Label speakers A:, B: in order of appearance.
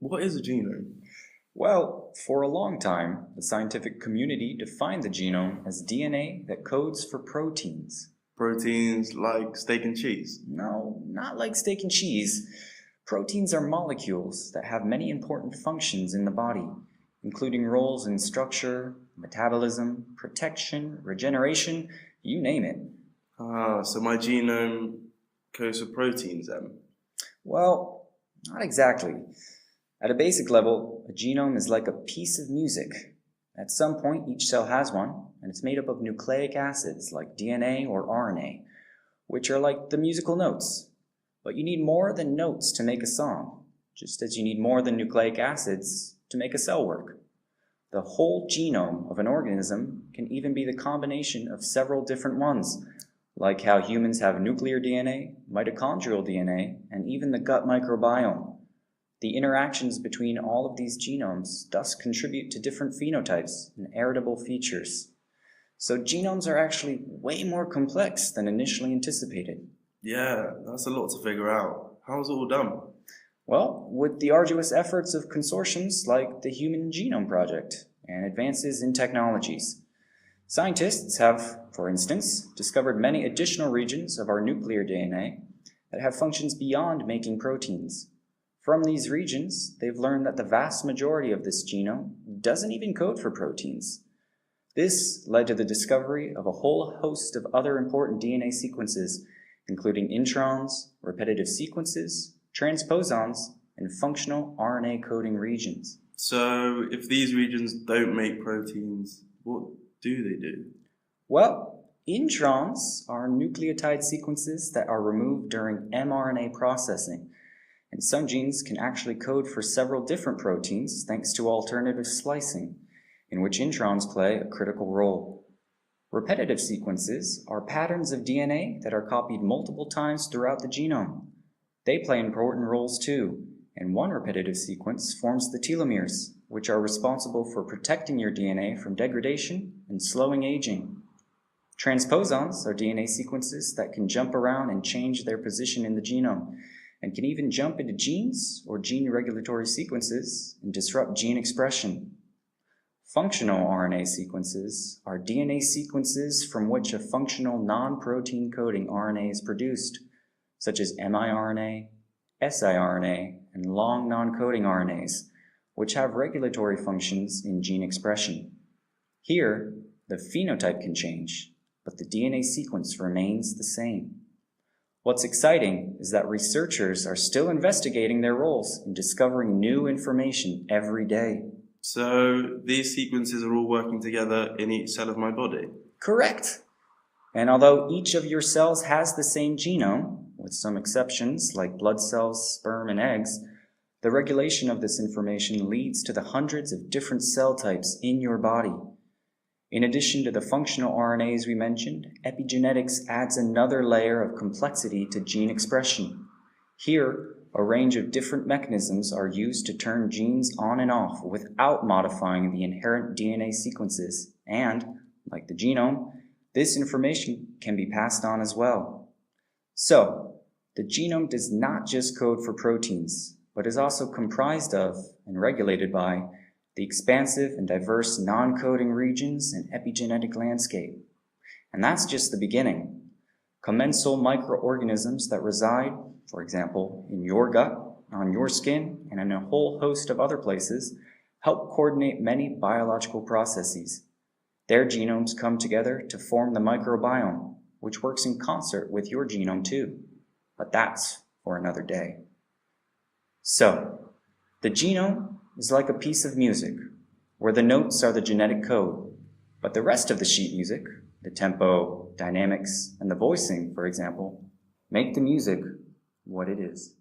A: What is a genome?
B: Well, for a long time, the scientific community defined the genome as DNA that codes for proteins.
A: Proteins like steak and cheese?
B: No, not like steak and cheese. Proteins are molecules that have many important functions in the body, including roles in structure, metabolism, protection, regeneration, you name it.
A: So my genome codes for proteins then?
B: Well, not exactly. At a basic level, a genome is like a piece of music. At some point, each cell has one, and it's made up of nucleic acids like DNA or RNA, which are like the musical notes. But you need more than notes to make a song, just as you need more than nucleic acids to make a cell work. The whole genome of an organism can even be the combination of several different ones, like how humans have nuclear DNA, mitochondrial DNA, and even the gut microbiome. The interactions between all of these genomes thus contribute to different phenotypes and heritable features. So genomes are actually way more complex than initially anticipated.
A: Yeah, that's a lot to figure out. How's it all done?
B: Well, with the arduous efforts of consortiums like the Human Genome Project and advances in technologies. Scientists have, for instance, discovered many additional regions of our nuclear DNA that have functions beyond making proteins. From these regions, they've learned that the vast majority of this genome doesn't even code for proteins. This led to the discovery of a whole host of other important DNA sequences, including introns, repetitive sequences, transposons, and functional RNA coding regions.
A: So if these regions don't make proteins, what do they do?
B: Well, introns are nucleotide sequences that are removed during mRNA processing. And some genes can actually code for several different proteins thanks to alternative splicing, in which introns play a critical role. Repetitive sequences are patterns of DNA that are copied multiple times throughout the genome. They play important roles too, and one repetitive sequence forms the telomeres, which are responsible for protecting your DNA from degradation and slowing aging. Transposons are DNA sequences that can jump around and change their position in the genome, and can even jump into genes or gene regulatory sequences and disrupt gene expression. Functional RNA sequences are DNA sequences from which a functional non-protein coding RNA is produced, such as miRNA, siRNA, and long non-coding RNAs, which have regulatory functions in gene expression. Here, the phenotype can change, but the DNA sequence remains the same. What's exciting is that researchers are still investigating their roles in discovering new information every day.
A: So these sequences are all working together in each cell of my body?
B: Correct. And although each of your cells has the same genome, with some exceptions like blood cells, sperm, and eggs, the regulation of this information leads to the hundreds of different cell types in your body. In addition to the functional RNAs we mentioned, epigenetics adds another layer of complexity to gene expression. Here, a range of different mechanisms are used to turn genes on and off without modifying the inherent DNA sequences, and, like the genome, this information can be passed on as well. So, the genome does not just code for proteins, but is also comprised of and regulated by the expansive and diverse non-coding regions and epigenetic landscape. And that's just the beginning. Commensal microorganisms that reside, for example, in your gut, on your skin, and in a whole host of other places, help coordinate many biological processes. Their genomes come together to form the microbiome, which works in concert with your genome too. But that's for another day. So, the genome is like a piece of music, where the notes are the genetic code, but the rest of the sheet music, the tempo, dynamics, and the voicing, for example, make the music what it is.